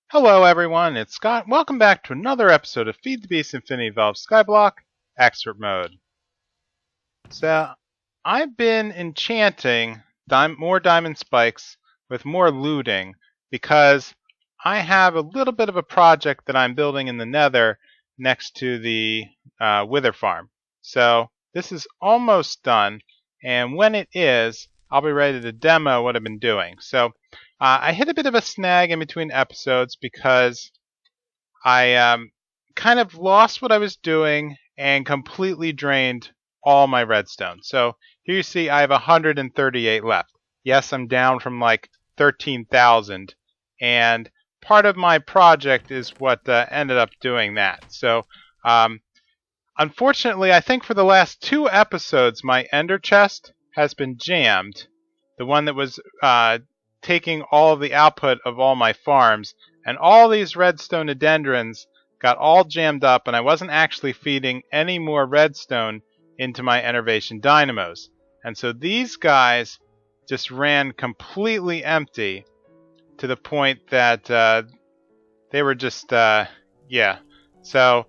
Hello everyone, it's Scott. Welcome back to another episode of Feed the Beast Infinity Valve Skyblock Expert Mode. So, I've been enchanting more diamond spikes with more looting because I have a little bit of a project that I'm building in the nether next to the wither farm. So, this is almost done, and when it is, I'll be ready to demo what I've been doing. So, I hit a bit of a snag in between episodes because I kind of lost what I was doing and completely drained all my redstone. So here you see I have 138 left. Yes, I'm down from like 13,000, and part of my project is what ended up doing that. So unfortunately, I think for the last 2 episodes, my ender chest has been jammed. The one that was taking all of the output of all my farms, and all these redstone got all jammed up, and I wasn't actually feeding any more redstone into my enervation dynamos. And so these guys just ran completely empty to the point that they were just, yeah. So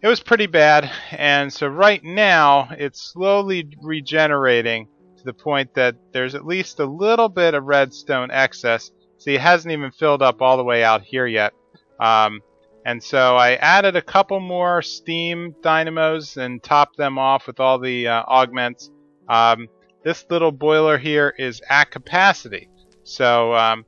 it was pretty bad, and so right now it's slowly regenerating to the point that there's at least a little bit of redstone excess. See, it hasn't even filled up all the way out here yet. And so I added a couple more steam dynamos and topped them off with all the augments. This little boiler here is at capacity, so I'm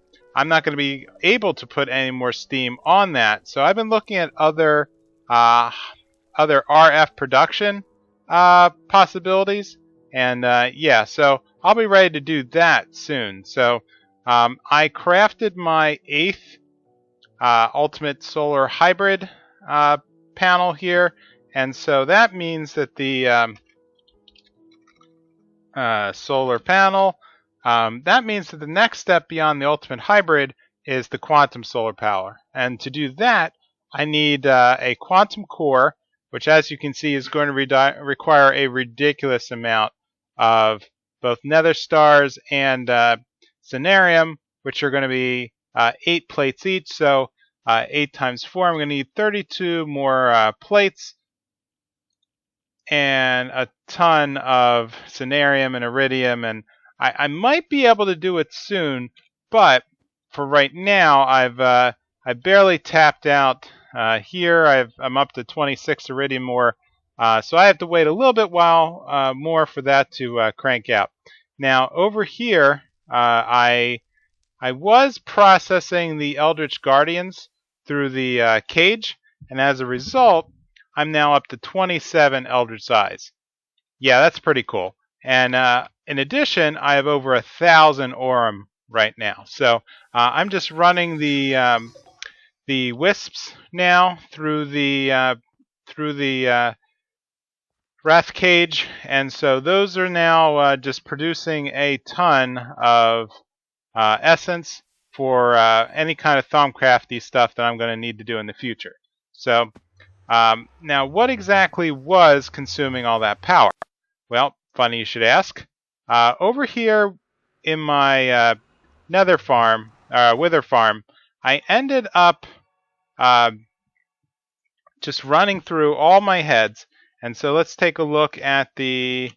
not going to be able to put any more steam on that. So I've been looking at other RF production possibilities, and yeah, so I'll be ready to do that soon. So I crafted my 8th ultimate solar hybrid panel here, and so that means that the solar panel, that means that the next step beyond the ultimate hybrid is the quantum solar power. And to do that, I need a quantum core, which, as you can see, is going to require a ridiculous amount of both nether stars and cenarium, which are going to be 8 plates each. So 8 times 4, I'm going to need 32 more plates and a ton of cenarium and iridium. And I might be able to do it soon, but for right now, I barely tapped out here. I'm up to 26 iridium more, so I have to wait a little bit while more for that to crank out. Now over here, I was processing the Eldritch Guardians through the cage, and as a result, I'm now up to 27 Eldritch Eyes. Yeah, that's pretty cool. And in addition, I have over 1,000 Aurum right now. So I'm just running the wisps now through the wrath cage, and so those are now just producing a ton of essence for any kind of Thaumcrafty stuff that I'm going to need to do in the future. So now, what exactly was consuming all that power? Well, funny you should ask. Over here in my nether farm, wither farm, I ended up just running through all my heads. And so let's take a look at the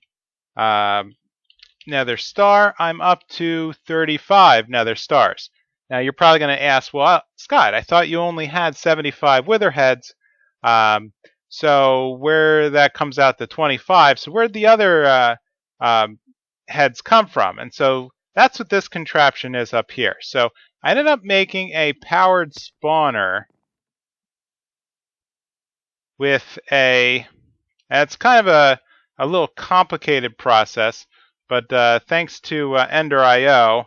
nether star. I'm up to 35 nether stars. Now you're probably going to ask, well, Scott, I thought you only had 75 wither heads. So where that comes out to 25, so where'd the other heads come from? And so that's what this contraption is up here. So I ended up making a powered spawner with it's kind of a little complicated process, but thanks to Ender.io,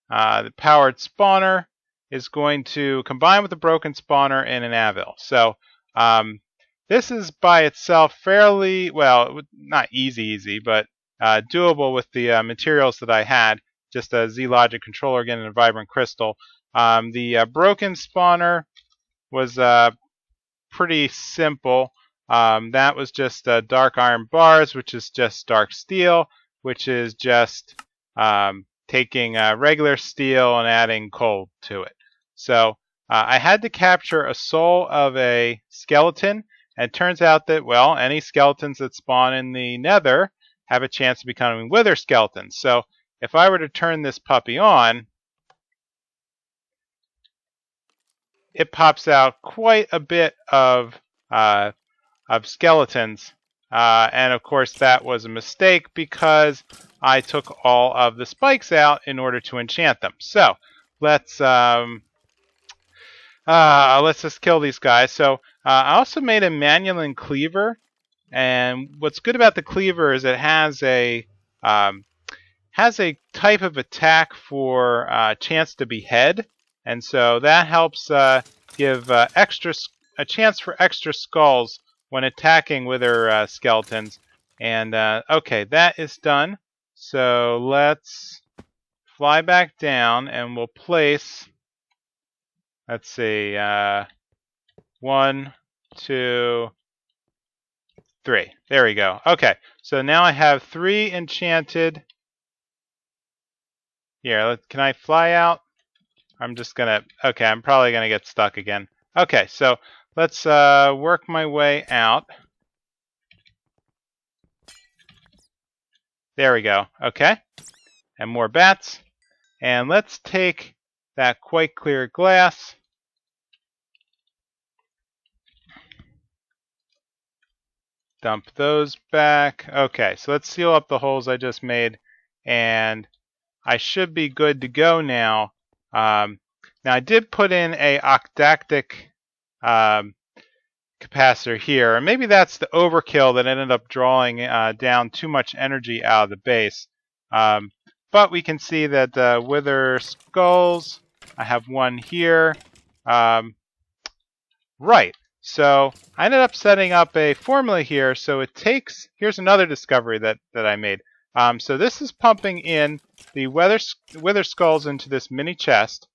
the powered spawner is going to combine with the broken spawner in an anvil. So this is by itself fairly, well, not easy, but doable with the materials that I had. Just a Z-Logic controller again and a vibrant crystal. The broken spawner was pretty simple. That was just dark iron bars, which is just dark steel, which is just taking regular steel and adding coal to it. So I had to capture a soul of a skeleton, and it turns out that, well, any skeletons that spawn in the nether have a chance of becoming wither skeletons. So if I were to turn this puppy on, it pops out quite a bit of skeletons. And of course that was a mistake because I took all of the spikes out in order to enchant them. So let's just kill these guys. So I also made a manual cleaver, and what's good about the cleaver is it has a type of attack for chance to behead, and so that helps give a chance for extra skulls when attacking wither skeletons. And okay, that is done. So let's fly back down, and we'll place, let's see, 1, 2, 3. There we go. Okay, so now I have 3 enchanted. Here, can I fly out? I'm just gonna, okay, I'm probably gonna get stuck again. Okay, so let's work my way out. There we go. Okay, and more bats. And let's take that quite clear glass. Dump those back. Okay, so let's seal up the holes I just made, and I should be good to go now. Now I did put in a octactic capacitor here, and maybe that's the overkill that ended up drawing down too much energy out of the base. But we can see that wither skulls, I have one here. Right. So I ended up setting up a formula here. So it takes, here's another discovery that I made. So this is pumping in the wither skulls into this mini chest.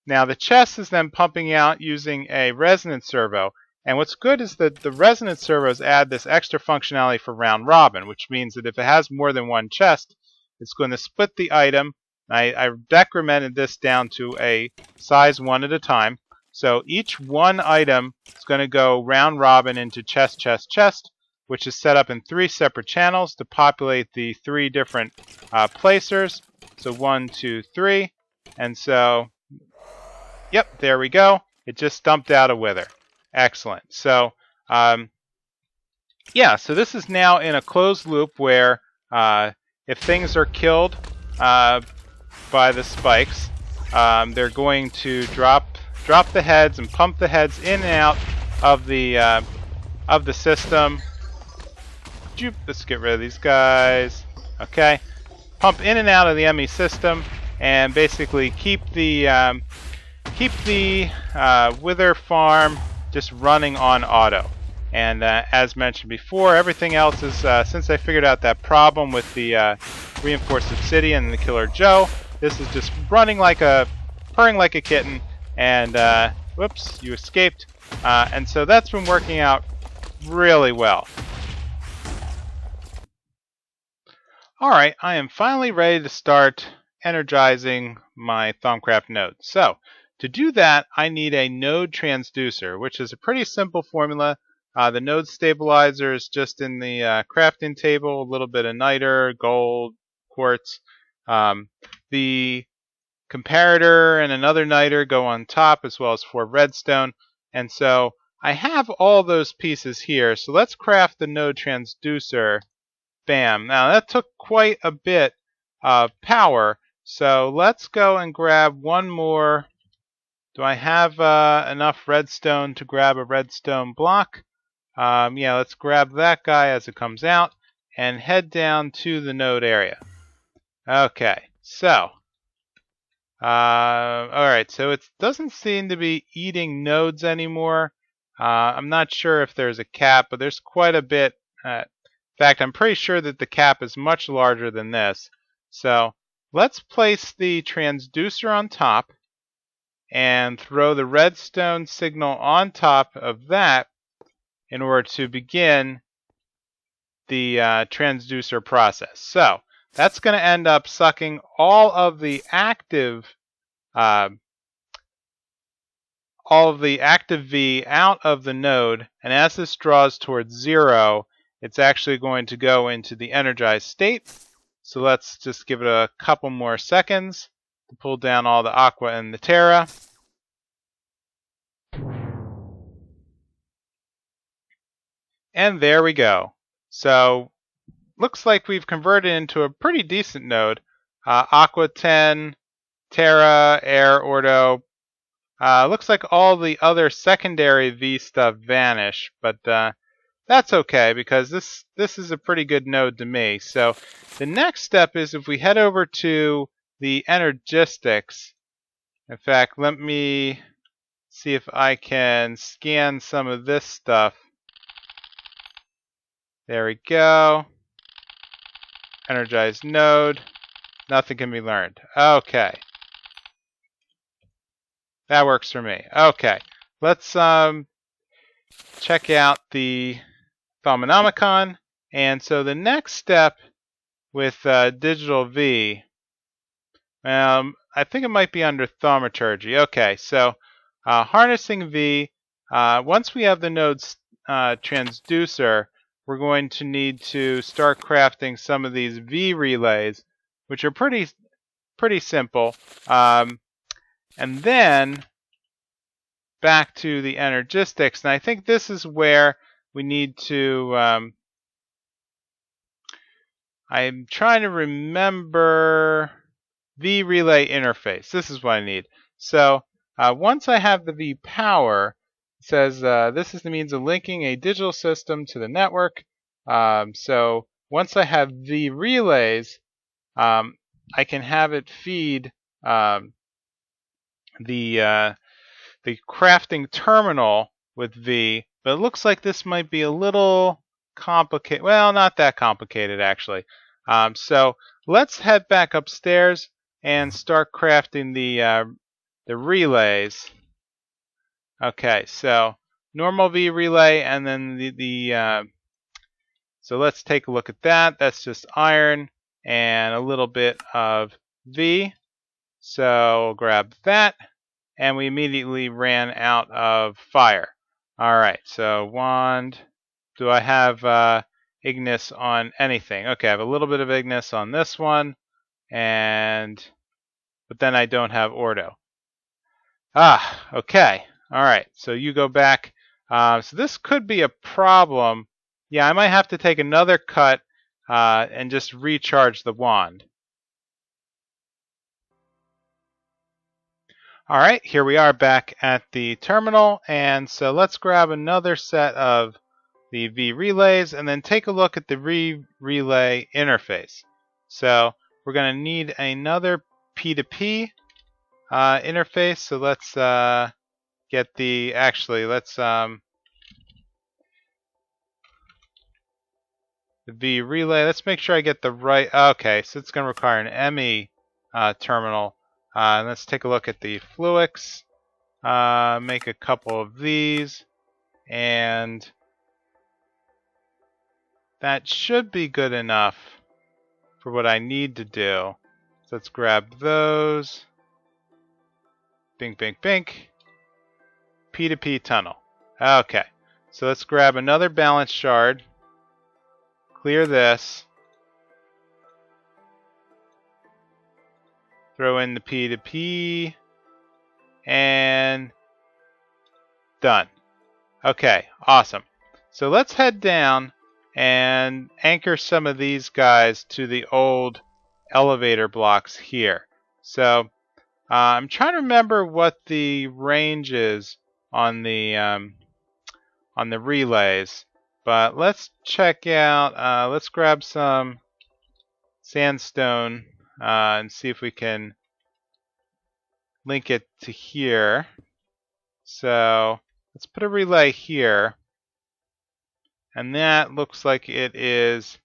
Now the chest is then pumping out using a resonance servo. And what's good is that the resonance servos add this extra functionality for round robin, which means that if it has more than one chest, it's going to split the item. I decremented this down to a size 1 at a time. So each one item is going to go round robin into chest, chest, chest, which is set up in 3 separate channels to populate the 3 different placers. So 1, 2, 3. And so, yep, there we go. It just dumped out a wither. Excellent. So, yeah, so this is now in a closed loop where if things are killed by the spikes, they're going to drop the heads and pump the heads in and out of the system. Let's get rid of these guys. Okay, pump in and out of the ME system, and basically keep the wither farm just running on auto. And as mentioned before, everything else is since I figured out that problem with the reinforced obsidian and the killer Joe, this is just purring like a kitten. And whoops, you escaped. And so that's been working out really well. Alright, I am finally ready to start energizing my Thaumcraft node. So, to do that, I need a Node Transducer, which is a pretty simple formula. The node stabilizer is just in the crafting table, a little bit of niter, gold, quartz. The comparator and another niter go on top, as well as 4 redstone. And so I have all those pieces here. So let's craft the Node Transducer. Bam. Now that took quite a bit of power. So let's go and grab one more. Do I have enough redstone to grab a redstone block? Yeah, let's grab that guy as it comes out and head down to the node area. Okay, so alright, so it doesn't seem to be eating nodes anymore. I'm not sure if there's a cap, but there's quite a bit. In fact, I'm pretty sure that the cap is much larger than this. So let's place the transducer on top and throw the redstone signal on top of that in order to begin the transducer process. So that's going to end up sucking all of the active all of the active V out of the node, and as this draws towards 0, it's actually going to go into the energized state. So let's just give it a couple more seconds to pull down all the aqua and the terra. And there we go. So looks like we've converted into a pretty decent node. Aqua 10, terra, air, ordo. Looks like all the other secondary V stuff vanish, but that's okay because this is a pretty good node to me. So the next step is if we head over to the energistics. In fact, let me see if I can scan some of this stuff. There we go. Energized node. Nothing can be learned. Okay. That works for me. Okay. Let's check out the Thaumanomicon. And so the next step with digital V, I think it might be under thaumaturgy. Okay, so harnessing V, once we have the Node Transducer, we're going to need to start crafting some of these V relays, which are pretty simple. And then back to the energistics, and I think this is where we need to. I'm trying to remember V relay interface. This is what I need. So once I have the V power, it says this is the means of linking a digital system to the network. So once I have V relays, I can have it feed the crafting terminal with V. But it looks like this might be a little complicated. Well, not that complicated actually. So let's head back upstairs and start crafting the relays. Okay, so normal V relay, and then so let's take a look at that. That's just iron and a little bit of V. So we'll grab that, and we immediately ran out of fire. All right, so wand. Do I have Ignis on anything? Okay, I have a little bit of Ignis on this one, but then I don't have Ordo. Okay. All right, so you go back. So this could be a problem. Yeah, I might have to take another cut and just recharge the wand. All right, here we are back at the terminal, and so let's grab another set of the V relays and then take a look at the V relay interface. So we're going to need another P2P interface. So let's get the the V relay. Let's make sure I get the right. Okay, so it's going to require an ME terminal. Let's take a look at the Fluix. Make a couple of these, and that should be good enough for what I need to do. So let's grab those. Bink, bink, bink. P2P tunnel. Okay, so let's grab another balance shard. Clear this. Throw in the P2P. And done. Okay, awesome. So let's head down and anchor some of these guys to the old elevator blocks here. So I'm trying to remember what the range is on the relays, but let's check out. Let's grab some sandstone and see if we can link it to here. So let's put a relay here, and that looks like it is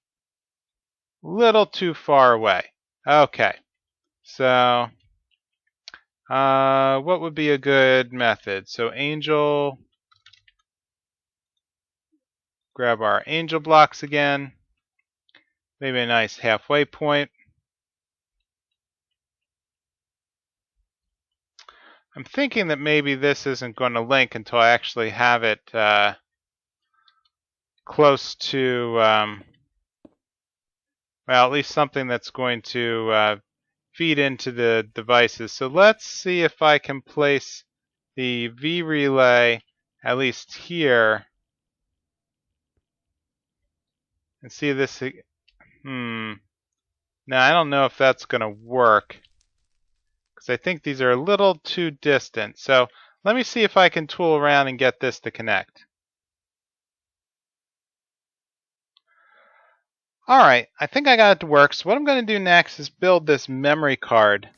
a little too far away. Okay, so what would be a good method? So angel, grab our angel blocks again, maybe a nice halfway point. I'm thinking that maybe this isn't going to link until I actually have it close to, well, at least something that's going to feed into the devices. So let's see if I can place the V Relay at least here and see this. Now I don't know if that's going to work because I think these are a little too distant. So let me see if I can tool around and get this to connect. Alright, I think I got it to work. So what I'm going to do next is build this memory card.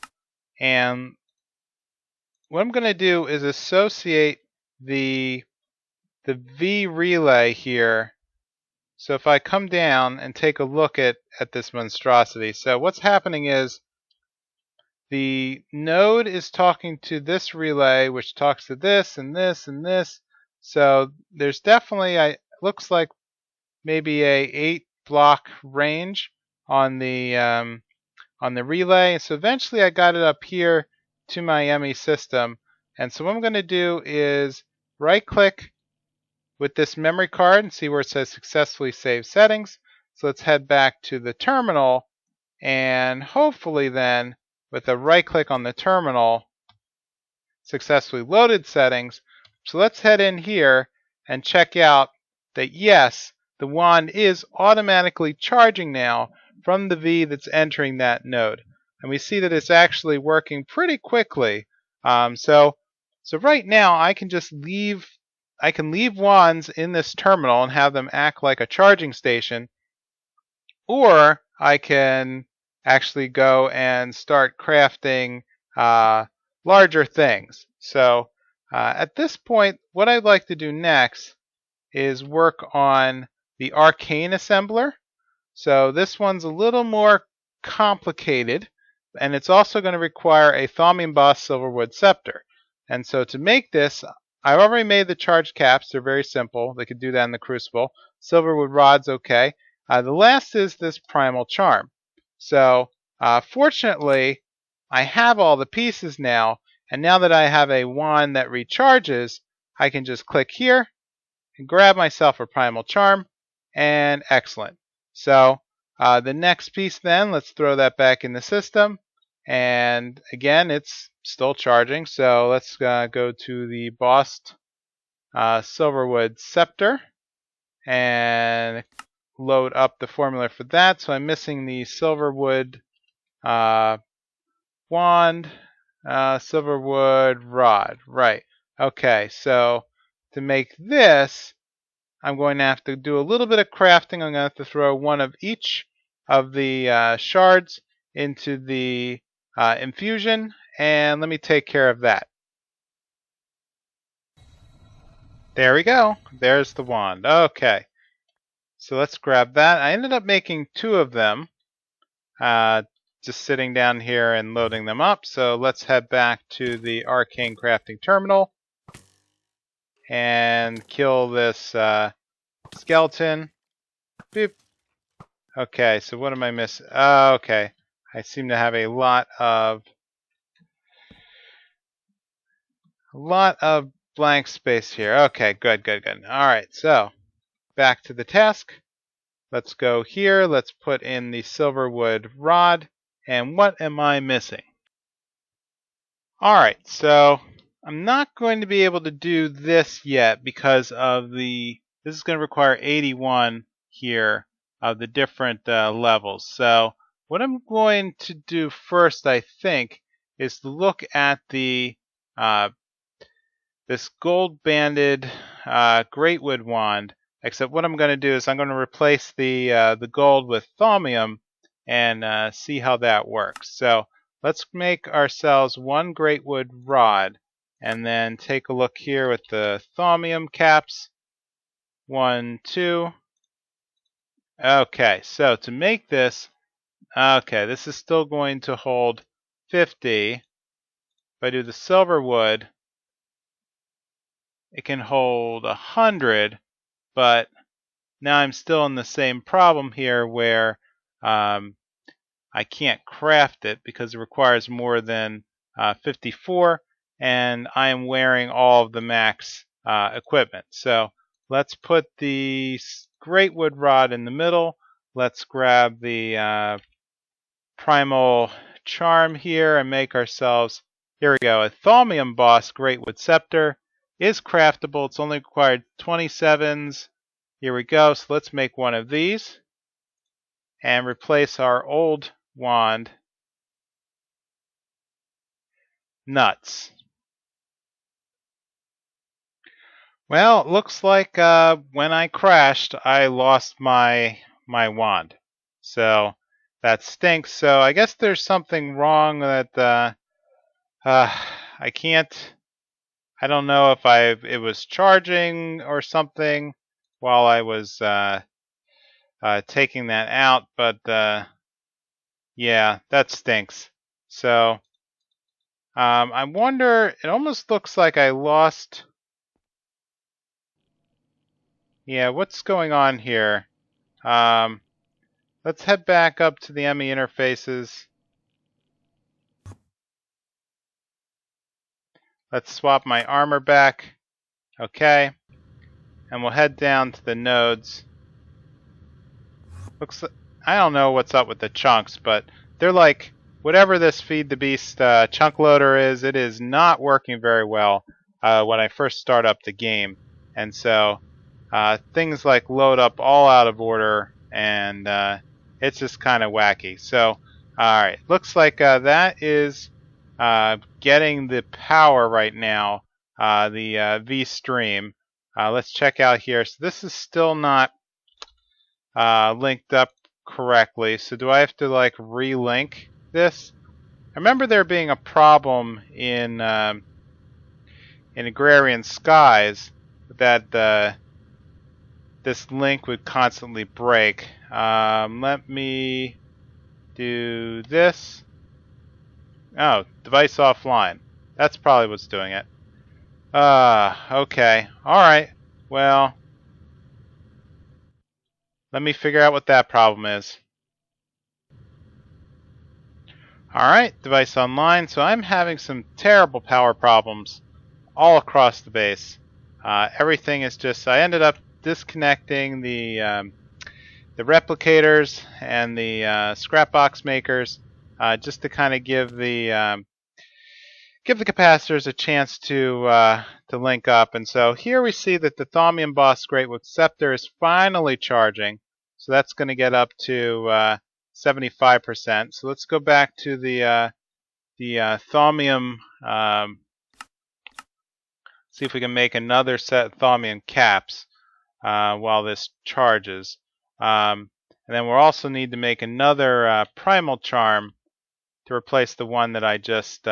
And what I'm going to do is associate the V relay here. So if I come down and take a look at this monstrosity. So what's happening is the node is talking to this relay, which talks to this and this and this. So there's definitely, looks like maybe a 8-block range on the relay. So eventually I got it up here to my ME system. And so what I'm going to do is right-click with this memory card and see where it says successfully saved settings. So let's head back to the terminal, and hopefully then with a right-click on the terminal, successfully loaded settings. So let's head in here and check out that yes, the wand is automatically charging now from the V that's entering that node. And we see that it's actually working pretty quickly. So right now I can just leave wands in this terminal and have them act like a charging station, or I can actually go and start crafting larger things. So at this point, what I'd like to do next is work on the Arcane Assembler. So this one's a little more complicated, and it's also going to require a Thaumcraft Silverwood Scepter. And so to make this, I've already made the charge caps. They're very simple. They could do that in the Crucible. Silverwood rod's okay. The last is this Primal Charm. So fortunately, I have all the pieces now, and now that I have a wand that recharges, I can just click here and grab myself a Primal Charm, and excellent. So the next piece then, let's throw that back in the system, and again, it's still charging. So let's go to the embossed Silverwood Scepter and load up the formula for that. So I'm missing the Silverwood wand, Silverwood rod. Right. Okay, so to make this, I'm going to have to do a little bit of crafting. I'm going to have to throw one of each of the shards into the infusion, and let me take care of that. There we go. There's the wand. Okay. So let's grab that. I ended up making 2 of them, just sitting down here and loading them up. So let's head back to the Arcane Crafting Terminal and kill this skeleton. Boop. Okay, so what am I missing? Oh, okay. I seem to have a lot of blank space here. Okay, good. Alright, so back to the task. Let's go here. Let's put in the Silverwood rod. And what am I missing? Alright, so I'm not going to be able to do this yet because of this is going to require 81 here of the different levels. So what I'm going to do first, I think, is to look at the this gold banded Greatwood wand. Except what I'm going to do is I'm going to replace the gold with thaumium and see how that works. So let's make ourselves 1 Greatwood rod, and then take a look here with the thaumium caps. 1, 2. Okay, so to make this, okay, this is still going to hold 50. If I do the Silverwood, it can hold 100, but now I'm still in the same problem here where I can't craft it because it requires more than 54. and I am wearing all of the max equipment. So let's put the great wood rod in the middle. Let's grab the primal charm here and make ourselves, here we go, a Thaumium Boss Great Wood Scepter. Is craftable. It's only required 27s. Here we go. So let's make one of these and replace our old wand. Nuts. Well, it looks like when I crashed, I lost my wand. So that stinks. So I guess there's something wrong that I can't. I don't know if it was charging or something while I was taking that out, but yeah, that stinks. So I wonder. It almost looks like I lost. Yeah, what's going on here? Let's head back up to the ME interfaces. Let's swap my armor back. Okay. And we'll head down to the nodes. Looks like, I don't know what's up with the chunks, but they're like, whatever this Feed the Beast chunk loader is, it is not working very well when I first start up the game. And so things like load up all out of order, and it's just kind of wacky. So, alright, looks like that is getting the power right now, the V stream. Let's check out here. So this is still not linked up correctly. So do I have to like relink this? I remember there being a problem in Agrarian Skies that this link would constantly break. Let me do this. Oh, device offline. That's probably what's doing it. Okay. Alright. Well, let me figure out what that problem is. Alright, device online. So I'm having some terrible power problems all across the base. Everything is just, I ended up disconnecting the replicators and the scrap box makers just to kind of give the capacitors a chance to link up. And so here we see that the Thaumium Boss Great Wood Scepter is finally charging. So that's going to get up to 75%. So let's go back to the Thaumium. See if we can make another set of Thaumium caps while this charges. And then we'll also need to make another primal charm to replace the one that I just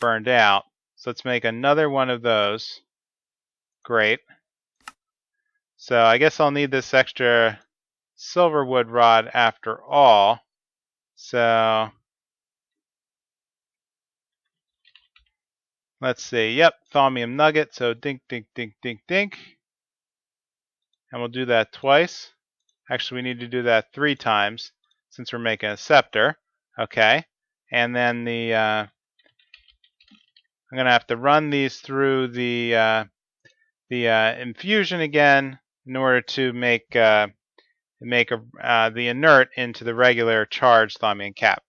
burned out. So let's make another one of those. Great. So I guess I'll need this extra silver wood rod after all. So let's see. Yep, Thaumium nugget. So dink, dink, dink, dink, dink. And we'll do that twice. Actually, we need to do that 3 times since we're making a scepter. Okay. And then the I'm going to have to run these through the infusion again in order to make the inert into the regular charged Thaumium cap.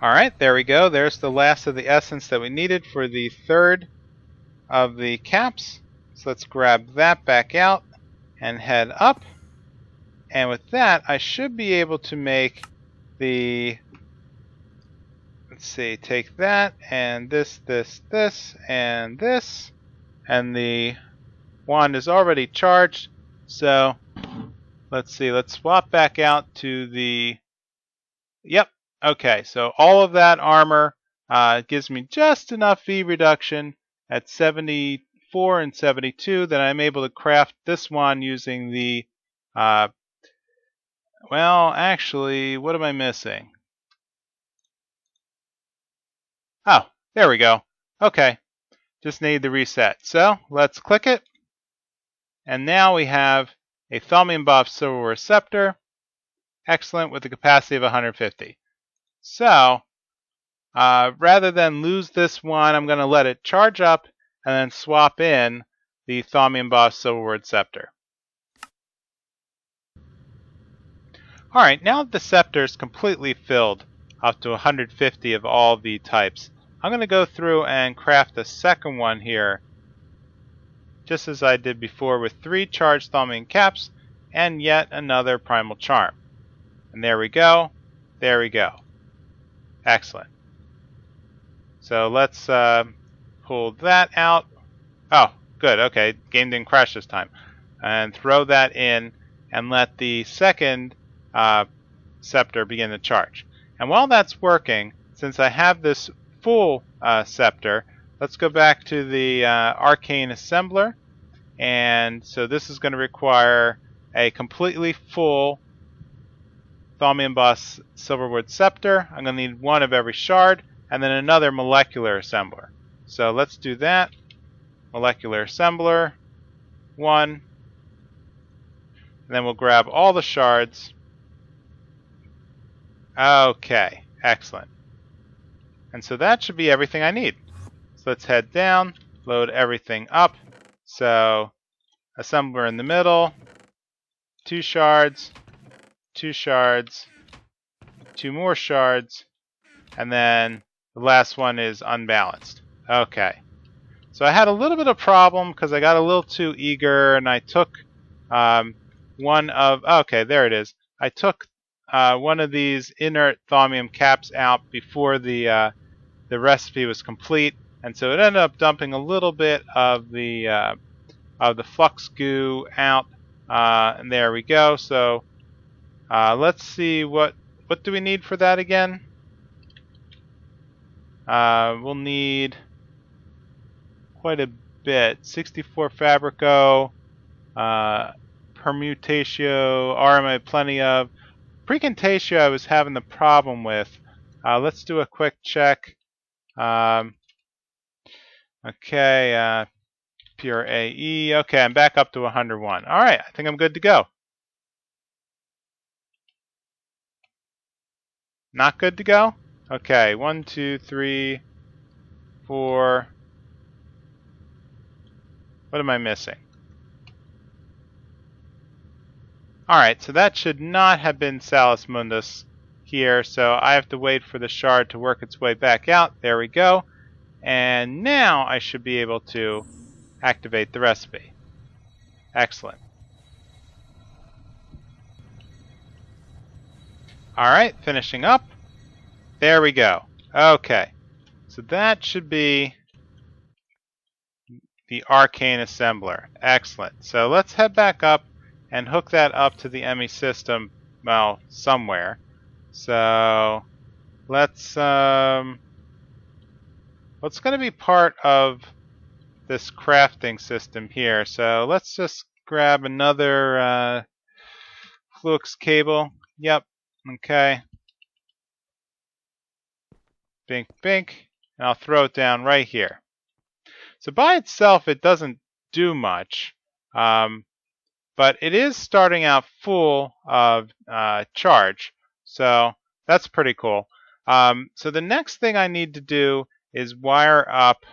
Alright, there we go. There's the last of the essence that we needed for the third of the caps. So let's grab that back out and head up. And with that, I should be able to make the, let's see, take that and this, and this. And the wand is already charged. So let's see, let's swap back out to the, yep, okay, so all of that armor gives me just enough V reduction at 74 and 72 that I'm able to craft this wand using the, well, actually, what am I missing? Oh, there we go. Okay, just need the reset. So let's click it. And now we have a Thaumium Boss Silverware Scepter. Excellent, with a capacity of 150. So, rather than lose this one, I'm going to let it charge up and then swap in the Thaumium Boss Silverwood Scepter. Alright, now that the scepter is completely filled up to 150 of all the types, I'm going to go through and craft a second one here, just as I did before, with 3 charged Thaumium caps and yet another primal charm. And there we go. There we go. Excellent. So let's pull that out. Oh, good. Okay, game didn't crash this time. And throw that in and let the second scepter begin to charge. And while that's working, since I have this full scepter, let's go back to the Arcane Assembler. And so this is going to require a completely full Thaumium Boss Silverwood Scepter. I'm going to need 1 of every shard, and then another molecular assembler. So let's do that. Molecular assembler, 1. And then we'll grab all the shards. Okay, excellent. And so that should be everything I need. So let's head down, load everything up. So assembler in the middle, 2 shards, 2 shards, 2 more shards, and then the last one is unbalanced. Okay. So I had a little bit of problem because I got a little too eager and I took one of, okay, there it is. I took one of these inert Thaumium caps out before the recipe was complete, and so it ended up dumping a little bit of the flux goo out, and there we go. So let's see what do we need for that again. We'll need quite a bit. 64 Fabrico, Permutatio, RMA plenty of. Precontatio I was having the problem with. Let's do a quick check. Okay, pure AE. Okay, I'm back up to 101. Alright, I think I'm good to go. Not good to go? Okay, 1, 2, 3, 4. What am I missing? Alright, so that should not have been Salus Mundus here, so I have to wait for the shard to work its way back out. There we go. And now I should be able to activate the recipe. Excellent. Alright, finishing up. There we go. Okay, so that should be the Arcane Assembler. Excellent. So let's head back up and hook that up to the ME system, well, somewhere. So let's what's going to be part of this crafting system here? So let's just grab another flux cable. Yep. Okay. Bink, bink. And I'll throw it down right here. So by itself, it doesn't do much. But it is starting out full of charge, so that's pretty cool. So the next thing I need to do is wire up,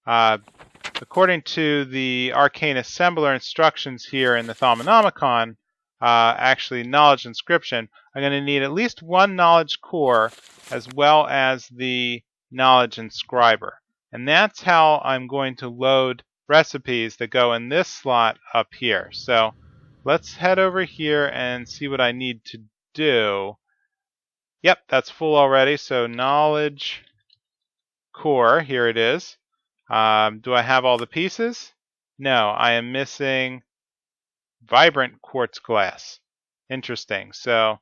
according to the Arcane Assembler instructions here in the Thaumonomicon, actually Knowledge Inscription, I'm going to need at least 1 Knowledge Core as well as the Knowledge Inscriber. And that's how I'm going to load recipes that go in this slot up here. So let's head over here and see what I need to do. Yep, that's full already. So knowledge core, here it is. Do I have all the pieces? No, I am missing vibrant quartz glass. Interesting. So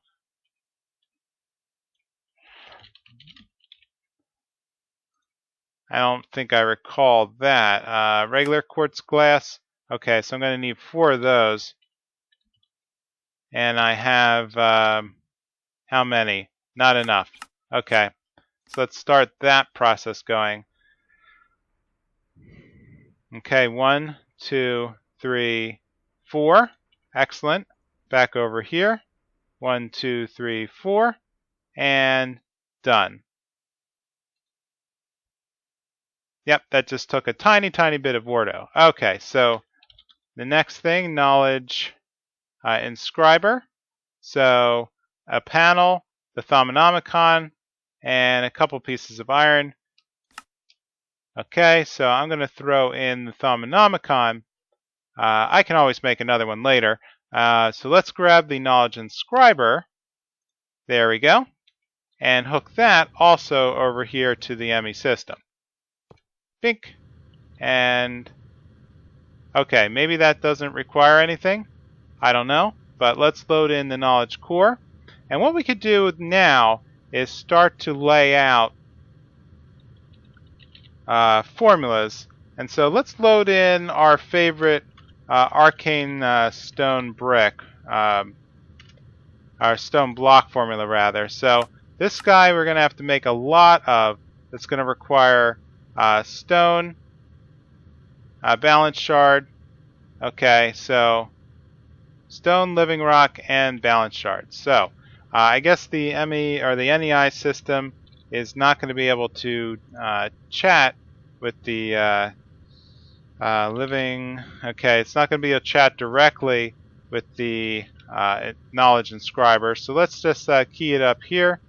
I don't think I recall that. Regular quartz glass. Okay, so I'm going to need 4 of those. And I have, how many? Not enough. Okay, so let's start that process going. Okay, 1, 2, 3, 4. Excellent. Back over here. 1, 2, 3, 4. And done. Yep, that just took a tiny bit of Wardo. Okay, so the next thing, Knowledge Inscriber. So a panel, the Thaumanomicon, and a couple pieces of iron. Okay, so I'm going to throw in the Thaumanomicon. I can always make another one later. So let's grab the Knowledge Inscriber. There we go. And hook that also over here to the ME system. Bink. And okay, maybe that doesn't require anything. I don't know. But let's load in the Knowledge Core. And what we could do now is start to lay out formulas. And so let's load in our favorite arcane stone brick, our stone block formula rather. So this guy we're going to have to make a lot of. It's going to require stone, balance shard. Okay, so stone, living rock, and balance shard. So I guess the ME or the NEI system is not going to be able to chat with the living. Okay, it's not going to be able to chat directly with the Knowledge Inscriber. So let's just key it up here.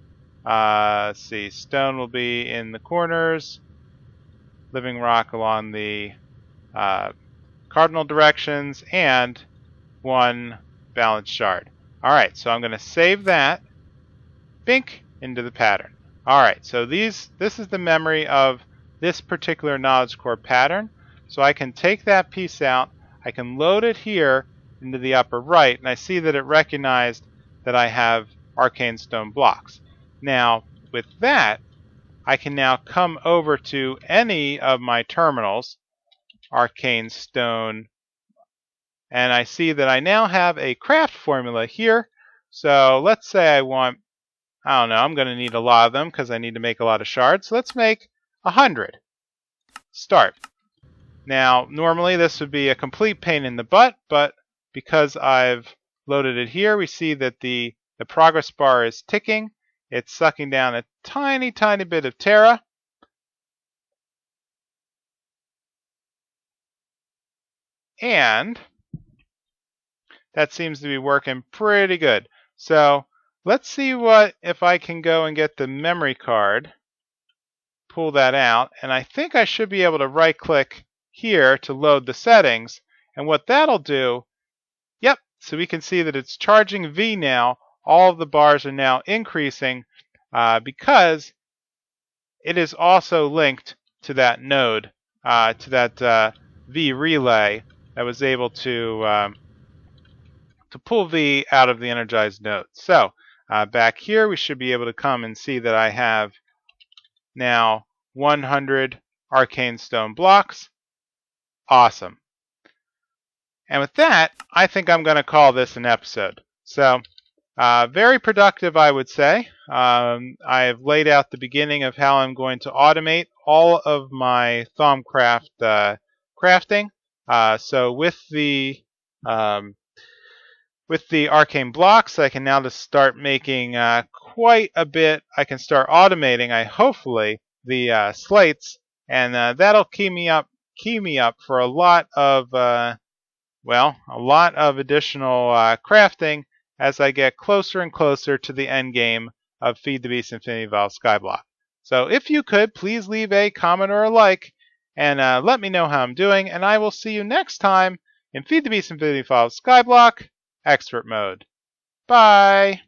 Let's see, stone will be in the corners, living rock along the cardinal directions, and one balance shard. Alright, so I'm going to save that, bink, into the pattern. Alright, so this is the memory of this particular knowledge core pattern. So I can take that piece out, I can load it here into the upper right, and I see that it recognized that I have arcane stone blocks. Now, with that, I can now come over to any of my terminals, arcane stone, and I see that I now have a craft formula here. So let's say I want, I don't know, I'm going to need a lot of them because I need to make a lot of shards. So let's make 100. Start. Now, normally this would be a complete pain in the butt, but because I've loaded it here, we see that the progress bar is ticking. It's sucking down a tiny bit of Terra. And that seems to be working pretty good. So let's see what if I can go and get the memory card, pull that out, and I think I should be able to right click here to load the settings. And what that'll do, yep, so we can see that it's charging V now. All of the bars are now increasing because it is also linked to that node, to that V Relay that was able to pull V out of the energized node. So back here we should be able to come and see that I have now 100 arcane stone blocks. Awesome. And with that, I think I'm going to call this an episode. So very productive, I would say. I have laid out the beginning of how I'm going to automate all of my Thaumcraft crafting. So with the arcane blocks, I can now just start making quite a bit. I can start automating, hopefully, the slates, and that'll key me up for a lot of additional crafting as I get closer and closer to the end game of Feed the Beast Infinity Valve Skyblock. So if you could, please leave a comment or a like, and let me know how I'm doing, and I will see you next time in Feed the Beast Infinity Valve Skyblock Expert Mode. Bye!